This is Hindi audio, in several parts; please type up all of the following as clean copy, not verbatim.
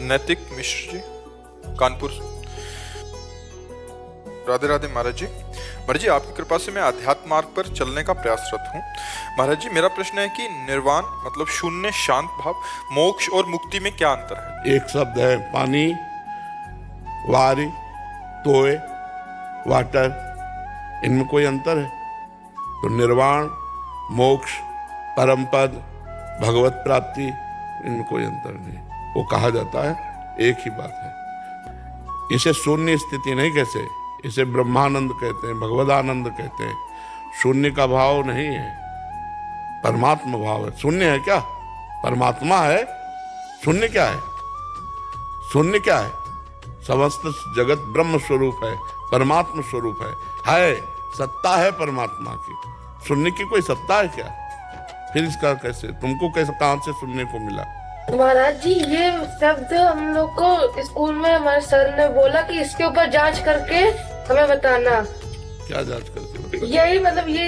नैतिक मिश्र जी, कानपुर। राधे राधे महाराज जी। महाराज जी, आपकी कृपा से मैं आध्यात्म मार्ग पर चलने का प्रयासरत हूँ। महाराज जी, मेरा प्रश्न है कि निर्वाण मतलब शून्य शांत भाव, मोक्ष और मुक्ति में क्या अंतर है? एक शब्द है पानी, वारी, तोय, वाटर, इनमें कोई अंतर है? तो निर्वाण, मोक्ष, परम पद, भगवत प्राप्ति, इनमें कोई अंतर नहीं। वो कहा जाता है एक ही बात है। इसे शून्य स्थिति नहीं कहते, इसे ब्रह्मानंद कहते हैं, भगवदानंद कहते हैं। शून्य का भाव नहीं है, परमात्मा भाव है। शून्य है क्या? परमात्मा है। शून्य क्या है? शून्य क्या है? समस्त जगत ब्रह्म स्वरूप है, परमात्मा स्वरूप है, सत्ता है परमात्मा की। शून्य की कोई सत्ता है क्या? फिर इसका कैसे, तुमको कैसे, कहां से सुनने को मिला? महाराज जी, ये शब्द हम लोग को स्कूल में हमारे सर ने बोला कि इसके ऊपर जांच करके हमें बताना। क्या जांच करके बताना? यही मतलब ये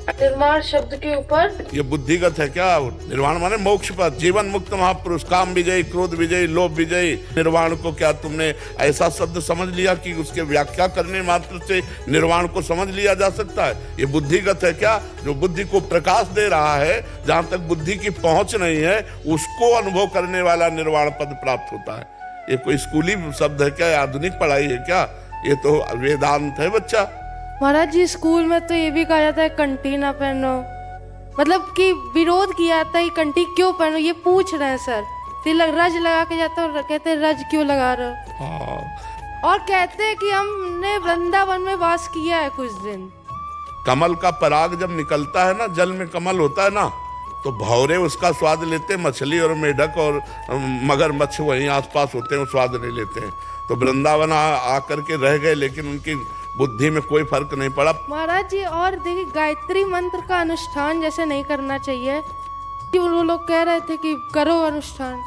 निर्वाण शब्द के ऊपर। ये बुद्धिगत है क्या? निर्वाण माने मोक्ष पद, जीवन मुक्त महापुरुष, काम विजयी, क्रोध विजयी, लोभ विजयी। निर्वाण को क्या तुमने ऐसा शब्द समझ लिया कि उसके व्याख्या करने मात्र से निर्वाण को समझ लिया जा सकता है? ये बुद्धिगत है क्या? जो बुद्धि को प्रकाश दे रहा है, जहां तक बुद्धि की पहुंच नहीं है, उसको अनुभव करने वाला निर्वाण पद प्राप्त होता है। ये कोई स्कूली शब्द है क्या? आधुनिक पढ़ाई है क्या? ये तो वेदांत है बच्चा। महाराज जी, स्कूल में तो ये भी कहा जाता है कंठी ना पहनो, मतलब कि विरोध किया जाता है कंठी क्यों पहनो, ये पूछ रहे हैं सर। तिलक रज लगा के जाता है, कहते हैं रज क्यों लगा रहे हो? हाँ। और कहते हैं कि हमने वृंदावन में वास किया है कुछ दिन। कमल का पराग जब निकलता है ना, जल में कमल होता है ना, तो भौरे उसका स्वाद लेते, मछली और मेढक और मगरमच्छ वहीं आसपास होते हैं, वो स्वाद नहीं लेते हैं। तो वृंदावन आकर के रह गए, लेकिन उनकी बुद्धि में कोई फर्क नहीं पड़ा। महाराज जी, और देखिए गायत्री मंत्र का अनुष्ठान जैसे नहीं करना चाहिए कि वो लोग कह रहे थे कि करो अनुष्ठान।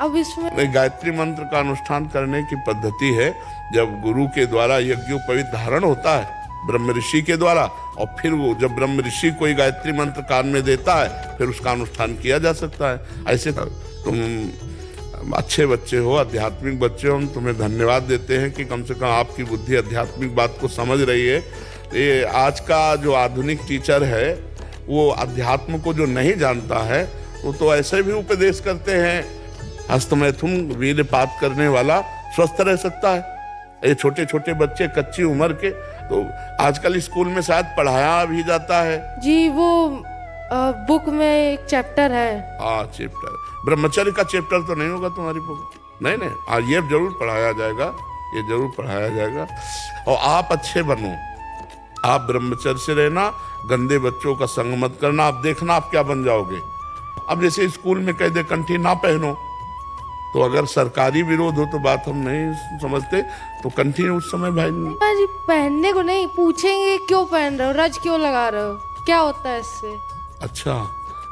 अब इसमें नहीं, गायत्री मंत्र का अनुष्ठान करने की पद्धति है जब गुरु के द्वारा यज्ञोपवीत धारण होता है, ब्रह्म ऋषि के द्वारा, और फिर वो जब ब्रह्म ऋषि कोई गायत्री मंत्र कान में देता है, फिर उसका अनुष्ठान किया जा सकता है। ऐसे तुम अच्छे बच्चे हो, आध्यात्मिक बच्चे हो, हम तुम्हें धन्यवाद देते हैं कि कम से कम आपकी बुद्धि आध्यात्मिक बात को समझ रही है। ये आज का जो आधुनिक टीचर है, वो अध्यात्म को जो नहीं जानता है, वो तो ऐसे भी उपदेश करते हैं, हस्तमैथुन वीर्यपात करने वाला स्वस्थ रह सकता है। ये छोटे छोटे बच्चे कच्ची उम्र के, तो आजकल स्कूल में शायद पढ़ाया भी जाता है जी, वो बुक में एक चैप्टर है। हाँ, चैप्टर, ब्रह्मचर्य का चैप्टर तो नहीं होगा तुम्हारी बुक? नहीं नहीं, आज ये जरूर पढ़ाया जाएगा, ये जरूर पढ़ाया जाएगा। और आप अच्छे बनो, आप ब्रह्मचर्य से रहना, गंदे बच्चों का संग मत करना। आप देखना आप क्या बन जाओगे। अब जैसे स्कूल में कह दे कंठी ना पहनो, तो अगर सरकारी विरोध हो तो बात हम नहीं समझते, तो कंठी उस समय भाई जी पहनने को नहीं, पूछेंगे क्यों पहन रहे हो, रज क्यों लगा रहे हो, क्या होता है इससे? अच्छा,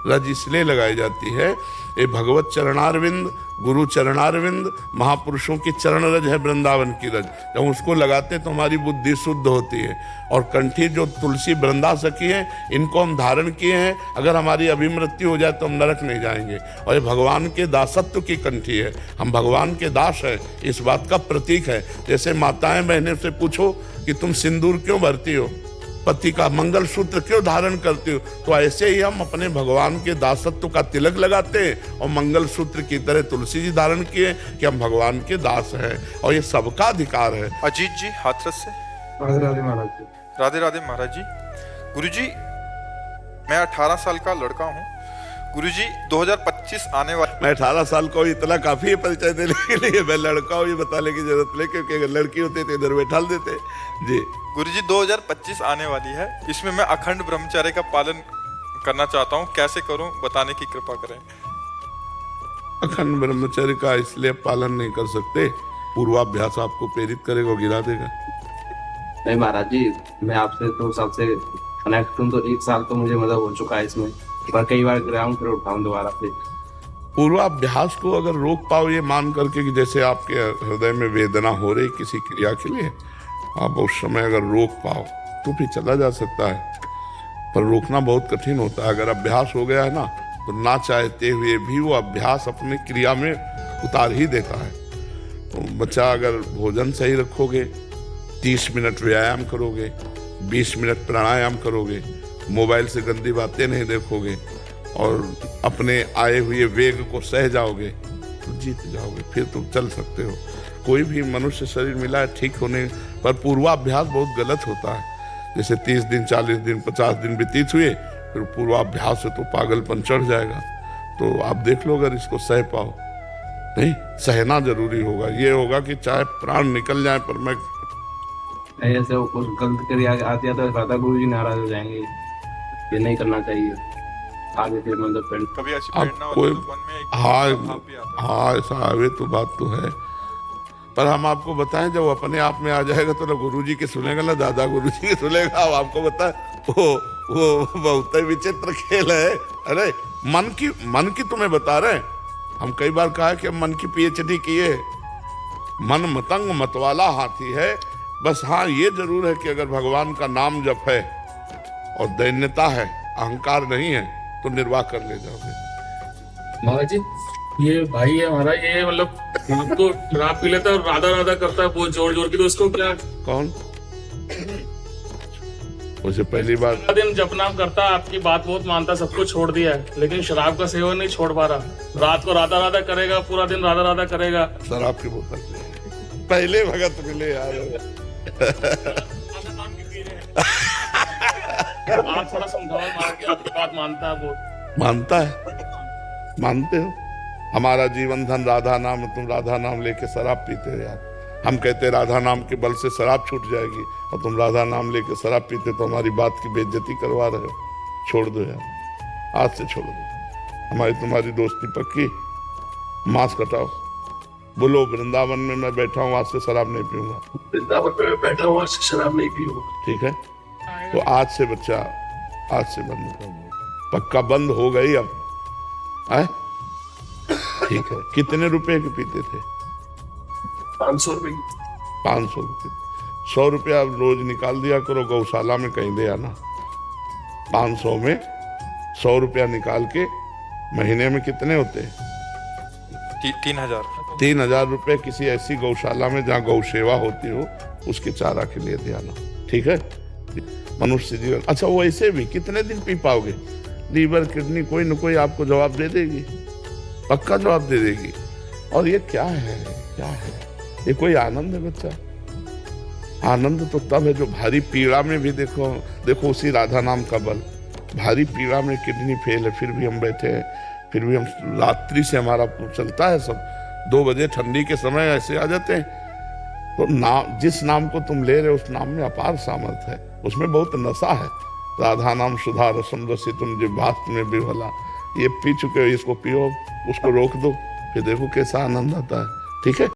रज इसलिए लगाई जाती है, ये भगवत चरणारविंद, गुरु चरणारविंद, महापुरुषों की चरण रज है, वृंदावन की रज। जब उसको लगाते तो हमारी बुद्धि शुद्ध होती है। और कंठी जो तुलसी वृंदा सखी है, इनको हम धारण किए हैं। अगर हमारी अभिमृत्यु हो जाए तो हम नरक नहीं जाएंगे। और ये भगवान के दासत्व की कंठी है, हम भगवान के दास हैं, इस बात का प्रतीक है। जैसे माताएं बहनें से पूछो कि तुम सिंदूर क्यों भरती हो, पति का मंगल सूत्र क्यों धारण करते हो, तो ऐसे ही हम अपने भगवान के दासत्व का तिलक लगाते हैं और मंगल सूत्र की तरह तुलसी जी धारण किए कि हम भगवान के दास हैं, और ये सबका अधिकार है। अजीत जी, हाथरस से। राधे राधे महाराज जी। राधे राधे महाराज जी। गुरुजी, मैं 18 साल का लड़का हूँ। गुरुजी, 2025 आने वाला। मैं 18 साल का हूँ, इतना काफी है परिचय देने के लिए। मैं लड़का हूँ ये बताने की जरूरत नहीं, क्योंकि अगर लड़की होती तो इधर बैठा देते जी। गुरुजी, 2025 आने वाली है, इसमें मैं अखंड ब्रह्मचर्य का पालन करना चाहता हूँ, कैसे करूँ बताने की कृपा करें। अखंड ब्रह्मचर्य का इसलिए पालन नहीं कर सकते, पूर्वाभ्यास आपको प्रेरित करेगा, गिरा देगा। नहीं महाराज जी, मैं आपसे तो सबसे कनेक्ट हूँ, तो 1 साल तो मुझे मतलब हो चुका है इसमें, पर कई बार गिरा हूँ, फिर उठाऊँ दोबारा फिर। पूर्वाभ्यास को अगर रोक पाओ, ये मान करके कि जैसे आपके हृदय में वेदना हो रही किसी क्रिया के लिए, आप उस समय अगर रोक पाओ तो फिर चला जा सकता है, पर रोकना बहुत कठिन होता है। अगर अभ्यास हो गया है ना, तो ना चाहते हुए भी वो अभ्यास अपने क्रिया में उतार ही देता है। तो बच्चा अगर भोजन सही रखोगे, 30 मिनट व्यायाम करोगे, 20 मिनट प्राणायाम करोगे, मोबाइल से गंदी बातें नहीं देखोगे और अपने आए हुए वेग को सह जाओगे तो जीत जाओगे, फिर तुम चल सकते हो। कोई भी मनुष्य शरीर मिला है ठीक होने पर पूर्वाभ्यास बहुत गलत होता है। जैसे 30 दिन, 40 दिन, 50 दिन व्यतीत हुए, फिर पूर्वाभ्यास से तो पागलपन चढ़ जाएगा। तो आप देख लो अगर इसको सह पाओ। नहीं, सहना जरूरी होगा। ये होगा कि चाहे प्राण निकल जाए पर मैं ऐसे वो कुछ गलत कर आती है तो दादा गुरु जी नाराज हो जाएंगे, ये नहीं करना चाहिए आगे फिर मतलब फ्रेंड। कभी ऐसी अब प्रेरणा कोई होती है तो मन में एक हाँ भाव भी आता है। हाँ ऐसा आवे तो बात तो है, पर हम आपको बताएं जब वो अपने आप में आ जाएगा तो ना गुरु जी की सुनेगा ना दादा गुरु जी की सुनेगा। अब आपको बताएं वो बहुत ही विचित्र खेल है। अरे मन की तुम्हें बता रहे हैं। हम कई बार कहा कि हम मन की PhD किए। मन मतंग मतवाला हाथी है। बस हाँ ये जरूर है कि अगर भगवान का नाम जप है और दैन्यता है, अहंकार नहीं है, तो निर्वाह कर ले जाओगे। महाराज जी, ये भाई है हमारा, ये मतलब रात को शराब पी लेता है और राधा राधा करता है बहुत जोर जोर की, तो उसको क्या कौन? उसे पहली बार पूरा दिन जपनाम करता है, आपकी बात बहुत मानता है, सब कुछ छोड़ दिया है, लेकिन शराब का सेवन नहीं छोड़ पा रहा। रात को राधा राधा करेगा, पूरा दिन राधा राधा करेगा। शराब की बोतल से पहले भगत मिले यार। आप थोड़ा समझाओ महाराज कि आपकी बात मानता है बहुत। मानता है? मानते हो? हमारा जीवन धन राधा नाम, तुम राधा नाम लेके शराब पीते हो यार। हम कहते राधा नाम के बल से शराब छूट जाएगी और तुम राधा नाम लेके शराब पीते तो हमारी बात की बेइज्जती करवा रहे हो। छोड़ दो यार, आज से छोड़ दो। हमारी तुम्हारी दोस्ती पक्की। मांस कटाओ, बोलो वृंदावन में मैं बैठा हूँ, आज से शराब नहीं पीऊंगा। वृंदावन में मैं बैठा हूँ, आज से शराब नहीं पीऊंगा। ठीक है, तो आज से बच्चा, आज से बंद कर दो। पक्का बंद हो गई अब है? ठीक है। कितने रुपए के पीते थे? 500 रुपए की। 500 रुपये। 100 रुपया रोज निकाल दिया करो, गौशाला में कहीं दे आना। 500 में 100 रुपया निकाल के महीने में कितने होते हैं? 3000। 3000 रुपये किसी ऐसी गौशाला में जहाँ गौ सेवा होती हो, उसके चारा के लिए दे आना। ठीक है? मनुष्य जीवन। अच्छा, वो ऐसे भी कितने दिन पी पाओगे? लीवर, किडनी कोई न कोई आपको जवाब दे देगी, पक्का जवाब दे देगी। और ये क्या है, क्या है ये? कोई आनंद है बच्चा? आनंद तो तब है जो भारी पीड़ा में भी देखो उसी राधा नाम का बल। भारी पीड़ा में किडनी फेल है, फिर भी हम बैठे हैं, फिर भी हम रात्रि से हमारा चलता है सब। 2 बजे ठंडी के समय ऐसे आ जाते हैं। तो नाम, जिस नाम को तुम ले रहे हो उस नाम में अपार सामर्थ्य है, उसमें बहुत नशा है। राधा नाम सुधा रसम रसी तुम जिह्वास्त में विह्वला। ये पी चुके हो, इसको पियो, उसको रोक दो, फिर देखो कैसा आनंद आता है। ठीक है।